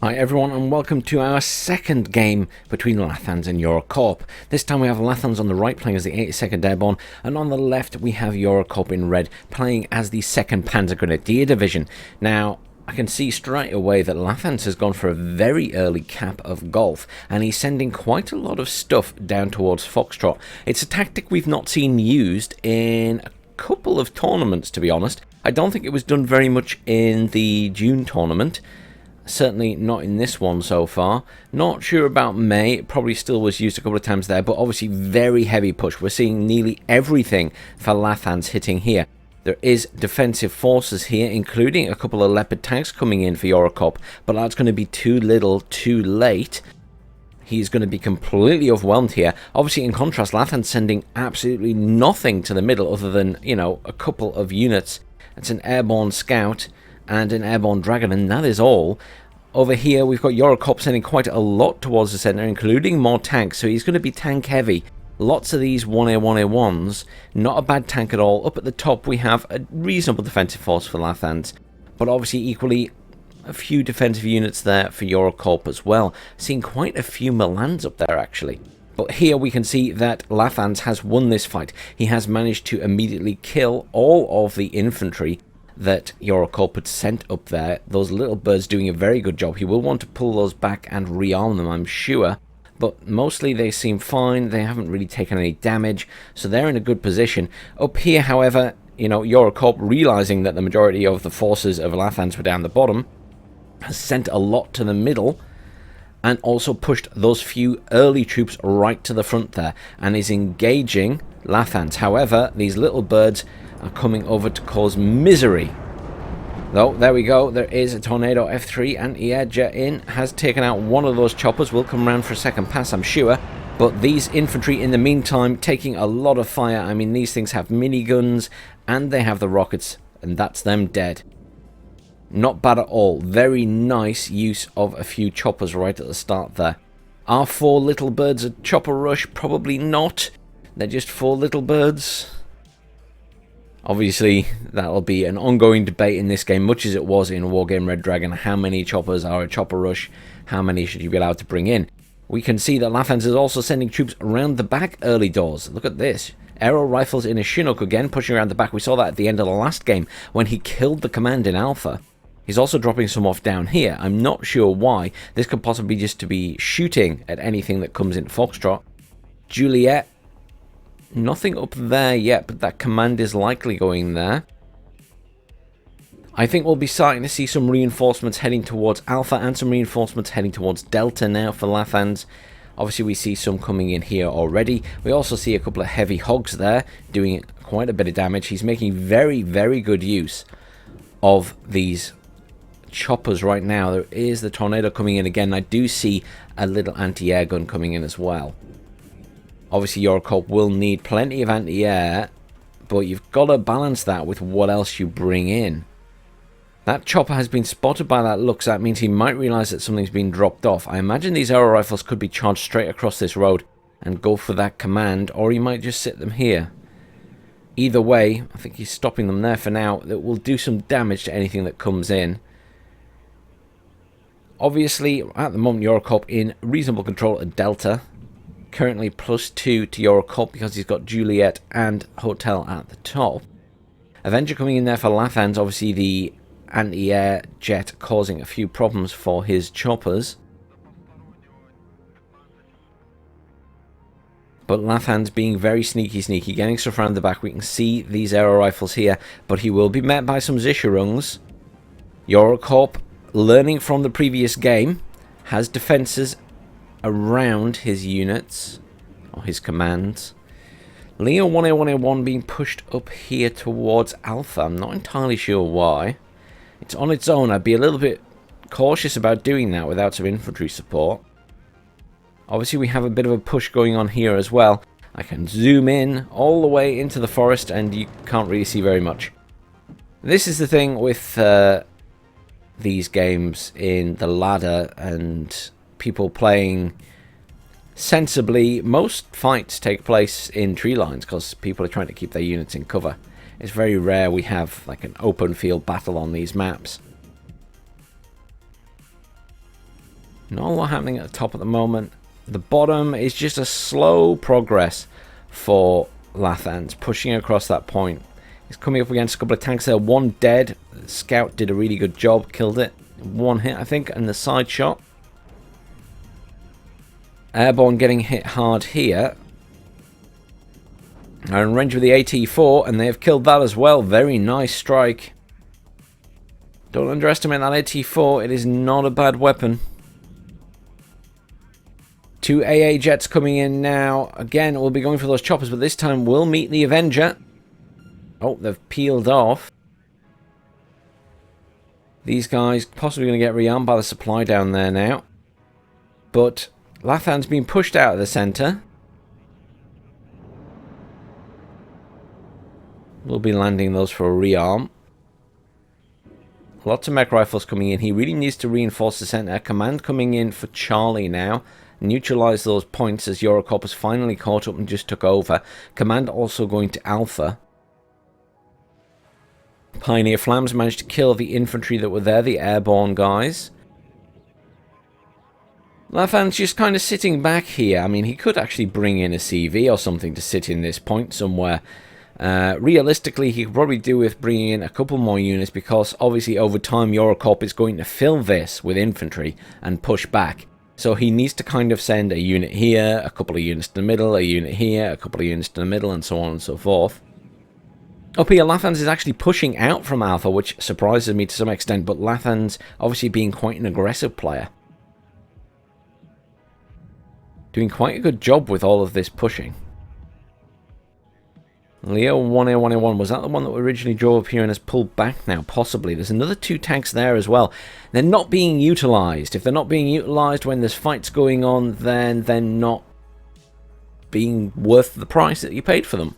Hi everyone and welcome to our second game between Lathans and Corp. This time we have Lathans on the right playing as the 82nd Airborne, and on the left we have Corp in red playing as the 2nd Panzer Grenadier Division. Now I can see straight away that Lathans has gone for a very early cap of golf, and he's sending quite a lot of stuff down towards Foxtrot. It's a tactic we've not seen used in a couple of tournaments, to be honest. I don't think it was done very much in the June tournament. Certainly not in this one so far. Not sure about May. It probably still was used a couple of times there, but obviously very heavy push. We're seeing nearly everything for Lathans hitting here. There is defensive forces here, including a couple of Leopard tanks coming in for Corp, but that's going to be too little, too late. He's going to be completely overwhelmed here. Obviously, in contrast, Lathans sending absolutely nothing to the middle other than, a couple of units. It's an airborne scout and an airborne dragon, and that is all. Over here we've got Corp sending quite a lot towards the centre, including more tanks, so he's going to be tank heavy. Lots of these 1A1A1s, not a bad tank at all. Up at the top we have a reasonable defensive force for Lathans, but obviously equally a few defensive units there for Corp as well. Seeing quite a few Milans up there actually. But here we can see that Lathans has won this fight. He has managed to immediately kill all of the infantry that Corp had sent up there. Those little birds doing a very good job. He will want to pull those back and rearm them, I'm sure, but mostly they seem fine. They haven't really taken any damage, so they're in a good position. Up here, however, Corp, realizing that the majority of the forces of Lathans were down the bottom, has sent a lot to the middle and also pushed those few early troops right to the front there and is engaging Lathans. However, these little birds are coming over to cause misery. Though, there we go, there is a Tornado F3 anti-air jet in, has taken out one of those choppers, will come round for a second pass I'm sure, but these infantry in the meantime taking a lot of fire. I mean, these things have miniguns and they have the rockets, and that's them dead. Not bad at all. Very nice use of a few choppers right at the start there. Are 4 little birds a chopper rush? Probably not. They're just 4 little birds. Obviously, that'll be an ongoing debate in this game, much as it was in Wargame Red Dragon. How many choppers are a chopper rush? How many should you be allowed to bring in? We can see that Lathans is also sending troops around the back early doors. Look at this. Aero rifles in a Chinook again, pushing around the back. We saw that at the end of the last game when he killed the command in Alpha. He's also dropping some off down here. I'm not sure why. This could possibly just to be shooting at anything that comes in Foxtrot. Juliet. Nothing up there yet, but that command is likely going there. I think we'll be starting to see some reinforcements heading towards Alpha and some reinforcements heading towards Delta now for Lathans. Obviously, we see some coming in here already. We also see a couple of heavy hogs there doing quite a bit of damage. He's making very, very good use of these choppers right now. There is the Tornado coming in again. I do see a little anti-air gun coming in as well. Obviously, Corp will need plenty of anti-air, but you've got to balance that with what else you bring in. That chopper has been spotted by that looks. That means he might realize that something's been dropped off. I imagine these aero rifles could be charged straight across this road and go for that command, or he might just sit them here. Either way, I think he's stopping them there for now. That will do some damage to anything that comes in. Obviously, at the moment, Corp in reasonable control at Delta. Currently +2 to Corp because he's got Juliet and Hotel at the top. Avenger coming in there for Lathans. Obviously, the anti-air jet causing a few problems for his choppers. But Lathans being very sneaky, getting stuff around the back. We can see these aero rifles here, but he will be met by some Zisharungs. Corp, learning from the previous game, has defenses around his units, or his commands. Leo 1A1A1 being pushed up here towards Alpha. I'm not entirely sure why. It's on its own. I'd be a little bit cautious about doing that without some infantry support. Obviously, we have a bit of a push going on here as well. I can zoom in all the way into the forest and you can't really see very much. This is the thing with these games in the ladder and people playing sensibly. Most fights take place in tree lines because people are trying to keep their units in cover. It's very rare we have like an open field battle on these maps. Not a lot happening at the top at the moment. The bottom is just a slow progress for Lathans, pushing across that point. He's coming up against a couple of tanks there. One dead. The scout did a really good job, killed it. One hit, I think, and the side shot. Airborne getting hit hard here. Are in range with the AT4, and they have killed that as well. Very nice strike. Don't underestimate that AT4. It is not a bad weapon. 2 AA jets coming in now. Again, we'll be going for those choppers, but this time we'll meet the Avenger. Oh, they've peeled off. These guys possibly going to get rearmed by the supply down there now. But Lathan's been pushed out of the centre. We'll be landing those for a rearm. Lots of mech rifles coming in. He really needs to reinforce the centre. Command coming in for Charlie now. Neutralise those points as Eurocorp has finally caught up and just took over. Command also going to Alpha. Pioneer Flams managed to kill the infantry that were there, the airborne guys. Lathan's just kind of sitting back here. I mean, he could actually bring in a CV or something to sit in this point somewhere. Realistically, he could probably do with bringing in a couple more units, because obviously over time Eurocorp is going to fill this with infantry and push back. So he needs to kind of send a unit here, a couple of units to the middle, a unit here, a couple of units to the middle, and so on and so forth. Up here, Lathans is actually pushing out from Alpha, which surprises me to some extent, but Lathans obviously being quite an aggressive player. Doing quite a good job with all of this pushing. Leo 1A1A1, was that the one that originally drove up here and has pulled back now? Possibly. There's another 2 tanks there as well. They're not being utilised. If they're not being utilised when there's fights going on, then they're not being worth the price that you paid for them.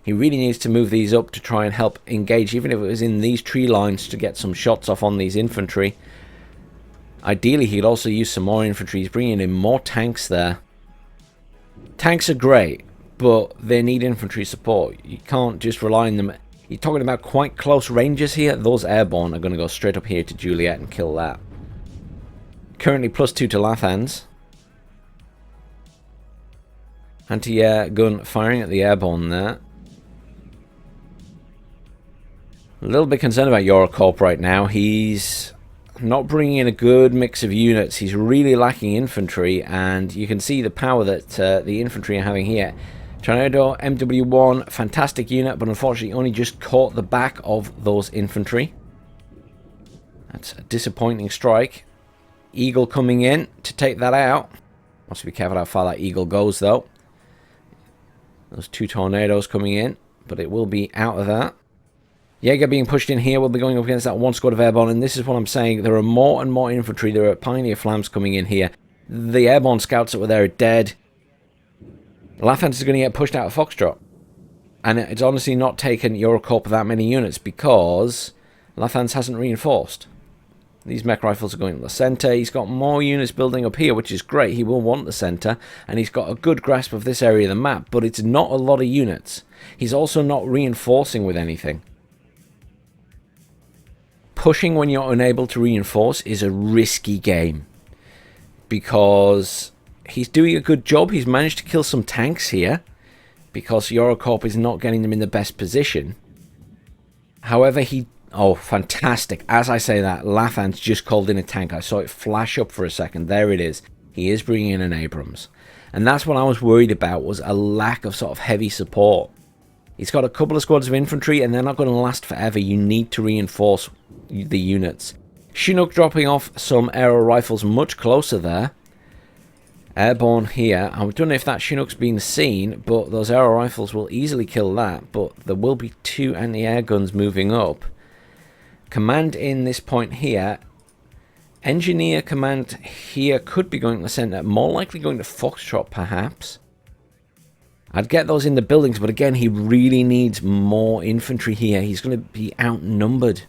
He really needs to move these up to try and help engage, even if it was in these tree lines, to get some shots off on these infantry. Ideally, he'd also use some more infantry. He's bringing in more tanks there. Tanks are great, but they need infantry support. You can't just rely on them. You're talking about quite close ranges here. Those airborne are going to go straight up here to Juliet and kill that. Currently +2 to Lathans. Anti-air gun firing at the airborne there. A little bit concerned about Eurocorp right now. He's not bringing in a good mix of units. He's really lacking infantry, and you can see the power that the infantry are having here. Tornado MW1, fantastic unit, but unfortunately only just caught the back of those infantry. That's a disappointing strike. Eagle coming in to take that out. Must be careful how far that Eagle goes, though. Those 2 tornadoes coming in, but it will be out of that. Jaeger being pushed in here. Will be going up against that 1 squad of airborne, and this is what I'm saying. There are more and more infantry. There are Pioneer Flams coming in here. The airborne scouts that were there are dead. Lathans is going to get pushed out of Foxtrot. And it's honestly not taken Eurocorp that many units, because Lathans hasn't reinforced. These mech rifles are going to the centre. He's got more units building up here, which is great. He will want the centre, and he's got a good grasp of this area of the map, but it's not a lot of units. He's also not reinforcing with anything. Pushing when you're unable to reinforce is a risky game, because he's doing a good job. He's managed to kill some tanks here because Eurocorp is not getting them in the best position. However, oh, fantastic. As I say that, Lathans just called in a tank. I saw it flash up for a second. There it is. He is bringing in an Abrams. And that's what I was worried about, was a lack of sort of heavy support. He's got a couple of squads of infantry, and they're not going to last forever. You need to reinforce the units. Chinook dropping off some aero rifles much closer there. Airborne here. I don't know if that Chinook's been seen, but those aero rifles will easily kill that. But there will be 2 anti-air guns moving up. Command in this point here. Engineer command here could be going to the centre. More likely going to Foxtrot, perhaps. I'd get those in the buildings, but again, he really needs more infantry here. He's going to be outnumbered.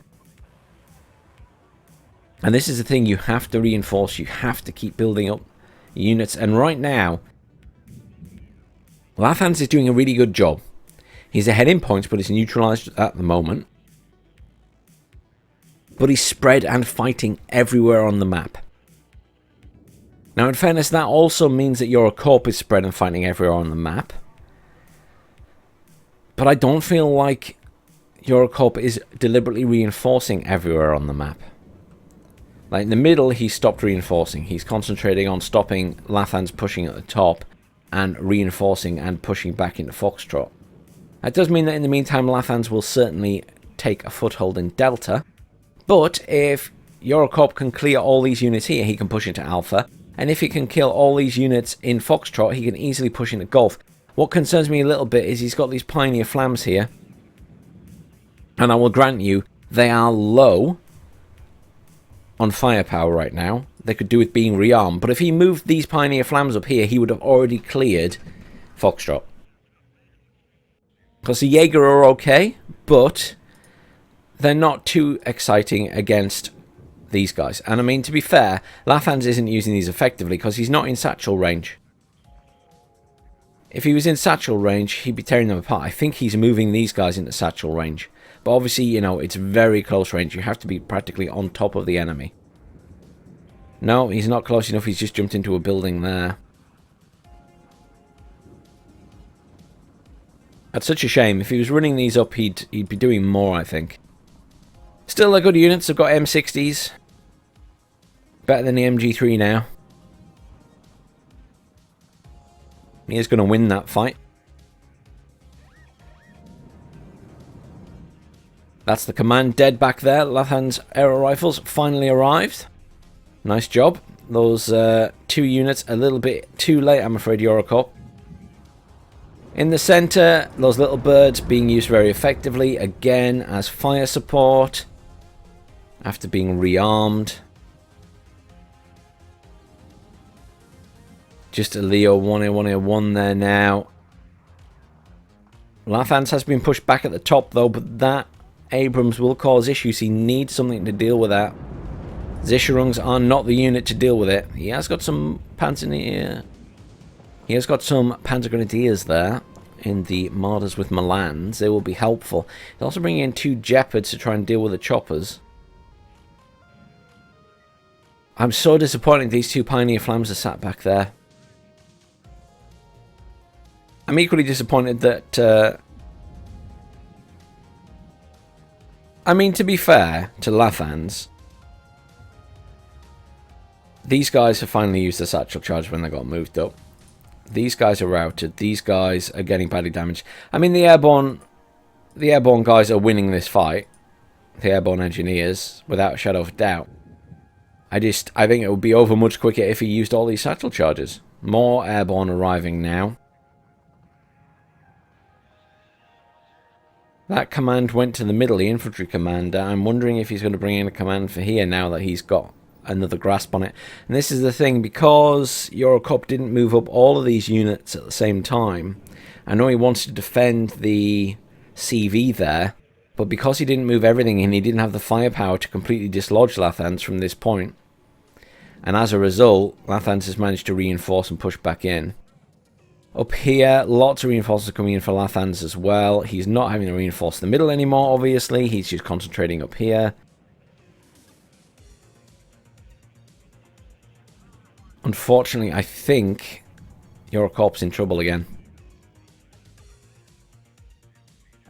And this is the thing, you have to reinforce. You have to keep building up units. And right now, Lathans is doing a really good job. He's ahead in points, but he's neutralised at the moment. But he's spread and fighting everywhere on the map. Now, in fairness, that also means that your Corp is spread and fighting everywhere on the map. But I don't feel like your Corp is deliberately reinforcing everywhere on the map. Like in the middle, he stopped reinforcing. He's concentrating on stopping Lathans pushing at the top and reinforcing and pushing back into Foxtrot. That does mean that in the meantime, Lathans will certainly take a foothold in Delta. But if your Corp can clear all these units here, he can push into Alpha. And if he can kill all these units in Foxtrot, he can easily push into Golf. What concerns me a little bit is he's got these Pioneer Flams here. And I will grant you, they are low on firepower right now. They could do with being rearmed. But if he moved these Pioneer Flams up here, he would have already cleared Foxtrot. Because the Jaeger are okay, but they're not too exciting against these guys. And I mean, to be fair, Lathans isn't using these effectively because he's not in satchel range. If he was in satchel range, he'd be tearing them apart. I think he's moving these guys into satchel range. But obviously, you know, it's very close range. You have to be practically on top of the enemy. No, he's not close enough. He's just jumped into a building there. That's such a shame. If he was running these up, he'd be doing more, I think. Still, they're good units. They've got M60s. Better than the MG3 now. He is going to win that fight. That's the command dead back there. Lathans aero rifles finally arrived. Nice job. Those 2 units a little bit too late, I'm afraid, Eurocorp. In the center, those little birds being used very effectively, again, as fire support. After being rearmed. Just a Leo 1A1 there now. Lathans has been pushed back at the top though, but that Abrams will cause issues. He needs something to deal with that. Zischerungs are not the unit to deal with it. He has got some Panzer... He has got some Panzer Grenadiers there in the Martyrs with Milans. They will be helpful. He's also bringing in 2 Jeopards to try and deal with the choppers. I'm so disappointed these 2 Pioneer Flams are sat back there. I'm equally disappointed that... I mean, to be fair to Lathans, these guys have finally used the satchel charge when they got moved up. These guys are routed. These guys are getting badly damaged. I mean, the airborne guys are winning this fight. The airborne engineers, without a shadow of a doubt. I think it would be over much quicker if he used all these satchel charges. More airborne arriving now. That command went to the middle, the infantry commander. I'm wondering if he's going to bring in a command for here now that he's got another grasp on it. And this is the thing, because Eurocorp didn't move up all of these units at the same time. I know he wants to defend the CV there, but because he didn't move everything in, he didn't have the firepower to completely dislodge Lathans from this point. And as a result, Lathans has managed to reinforce and push back in. Up here, lots of reinforcements coming in for Lathans as well. He's not having to reinforce the middle anymore, obviously. He's just concentrating up here. Unfortunately, I think Eurocorp's in trouble again.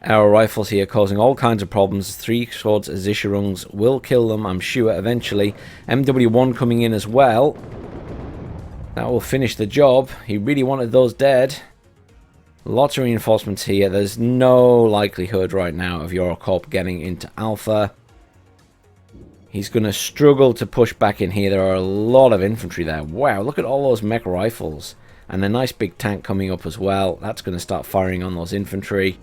Our rifles here causing all kinds of problems. 3 swords of Zischerungs will kill them, I'm sure, eventually. MW1 coming in as well. That will finish the job. He really wanted those dead. Lots of reinforcements here. There's no likelihood right now of Eurocorp getting into Alpha. He's going to struggle to push back in here. There are a lot of infantry there. Wow, look at all those mech rifles. And a nice big tank coming up as well. That's going to start firing on those infantry.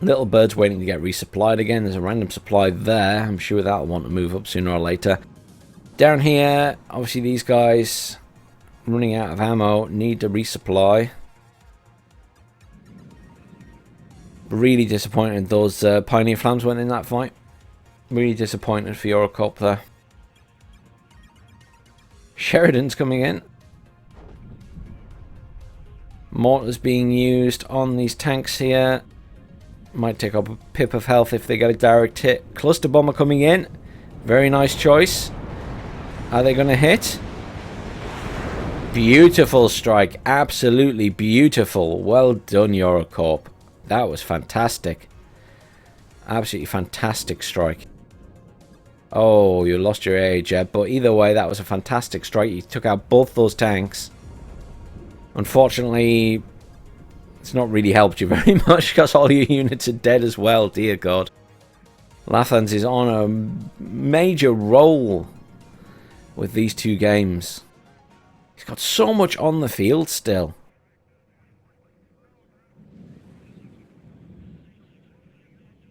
Little bird's waiting to get resupplied again. There's a random supply there. I'm sure that'll want to move up sooner or later. Down here, obviously these guys running out of ammo, need to resupply. Really disappointed those Pioneer Flams went in that fight. Really disappointed for Eurocorp there. Sheridan's coming in. Mortars being used on these tanks here. Might take up a pip of health if they get a direct hit. Cluster bomber coming in. Very nice choice. Are they going to hit? Beautiful strike. Absolutely beautiful. Well done, EuroCorp. That was fantastic. Absolutely fantastic strike. Oh, you lost your AA jet, but either way, that was a fantastic strike. You took out both those tanks. Unfortunately, it's not really helped you very much because all your units are dead as well, dear God. Lathans is on a major roll with these two games. He's got so much on the field still.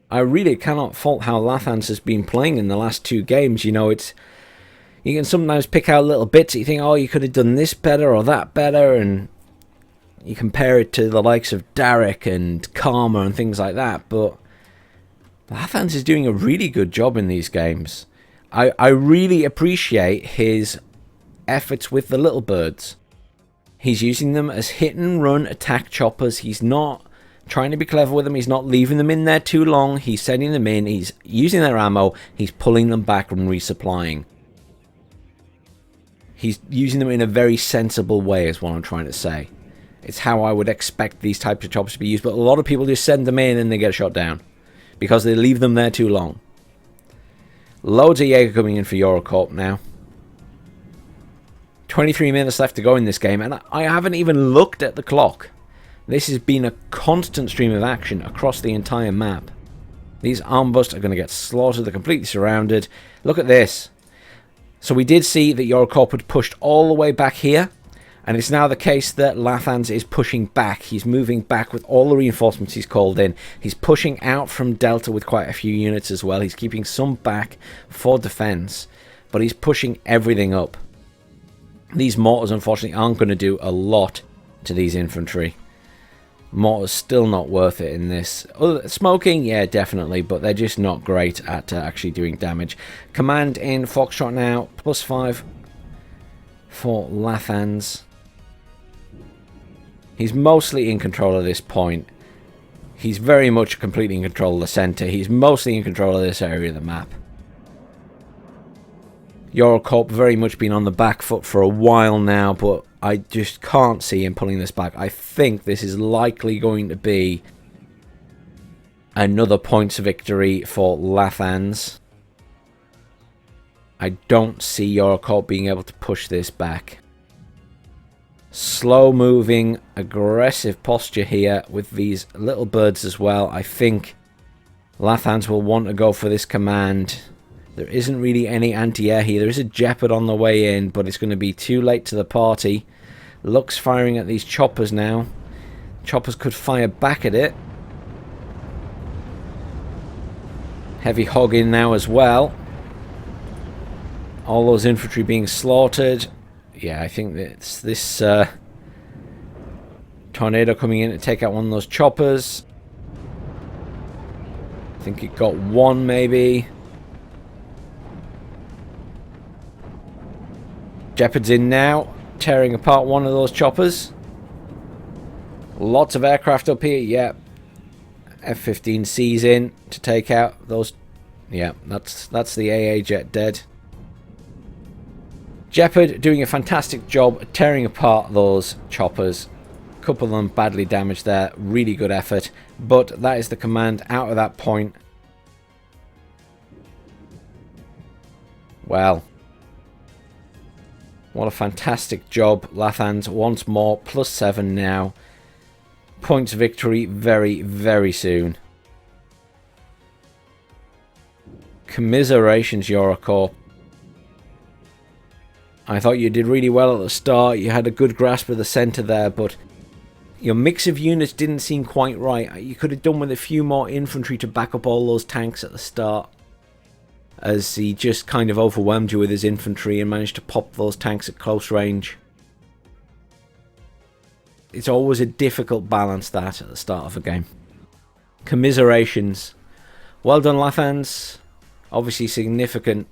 I really cannot fault how Lathans has been playing in the last two games. You know, it's you can sometimes pick out little bits that you think, oh, you could have done this better or that better, and you compare it to the likes of Derek and Karma and things like that, but Lathans is doing a really good job in these games. I really appreciate his efforts with the little birds. He's using them as hit and run attack choppers. He's not trying to be clever with them. He's not leaving them in there too long. He's sending them in. He's using their ammo. He's pulling them back and resupplying. He's using them in a very sensible way is what I'm trying to say. It's how I would expect these types of choppers to be used. But a lot of people just send them in and they get shot down because they leave them there too long. Loads of Jaeger coming in for EuroCorp now. 23 minutes left to go in this game, and I haven't even looked at the clock. This has been a constant stream of action across the entire map. These armbusts are going to get slaughtered. They're completely surrounded. Look at this. So we did see that EuroCorp had pushed all the way back here, and it's now the case that Lathans is pushing back. He's moving back with all the reinforcements he's called in. He's pushing out from Delta with quite a few units as well. He's keeping some back for defense, but he's pushing everything up. These mortars, unfortunately, aren't going to do a lot to these infantry. Mortars still not worth it in this. Smoking, yeah, definitely, but they're just not great at actually doing damage. Command in Foxtrot now, +5 for Lathans. He's mostly in control at this point. He's very much completely in control of the centre. He's mostly in control of this area of the map. EuroCorp very much been on the back foot for a while now, but I just can't see him pulling this back. I think this is likely going to be another points victory for Lathans. I don't see EuroCorp being able to push this back. Slow moving, aggressive posture here with these little birds as well. I think Lathans will want to go for this command. There isn't really any anti-air here. There is a Jeopard on the way in, but it's going to be too late to the party. Luck's firing at these choppers now. Choppers could fire back at it. Heavy hog in now as well. All those infantry being slaughtered. Yeah, I think it's this tornado coming in to take out one of those choppers. I think it got one maybe. Jeopard's in now, tearing apart one of those choppers. Lots of aircraft up here, yeah. F-15C's in to take out those. Yeah, that's the AA jet dead. Jeopard doing a fantastic job tearing apart those choppers. A couple of them badly damaged there. Really good effort. But that is the command out of that point. Well, what a fantastic job. Lathans once more, +7 now. Points victory very, very soon. Commiserations, EuroCorp. I thought you did really well at the start. You had a good grasp of the centre there, but your mix of units didn't seem quite right. You could have done with a few more infantry to back up all those tanks at the start, as he just kind of overwhelmed you with his infantry and managed to pop those tanks at close range. It's always a difficult balance, that, at the start of a game. Commiserations. Well done, Lathans. Obviously significant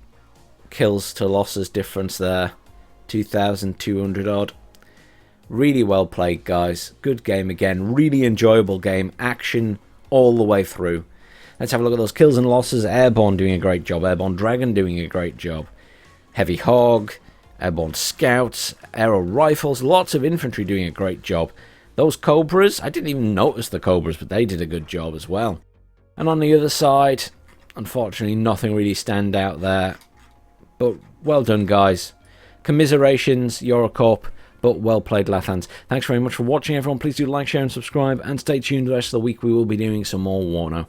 kills to losses difference there. 2,200 odd. Really well played, guys. Good game again. Really enjoyable game. Action all the way through. Let's have a look at those kills and losses. Airborne doing a great job. Airborne Dragon doing a great job. Heavy Hog, Airborne Scouts, Aero Rifles, lots of infantry doing a great job. Those Cobras, I didn't even notice the Cobras, but they did a good job as well. And on the other side, unfortunately, nothing really stand out there. But well done, guys. Commiserations, EuroCorp, but well played, Lathans. Thanks very much for watching, everyone. Please do like, share, and subscribe, and stay tuned the rest of the week. We will be doing some more Warno.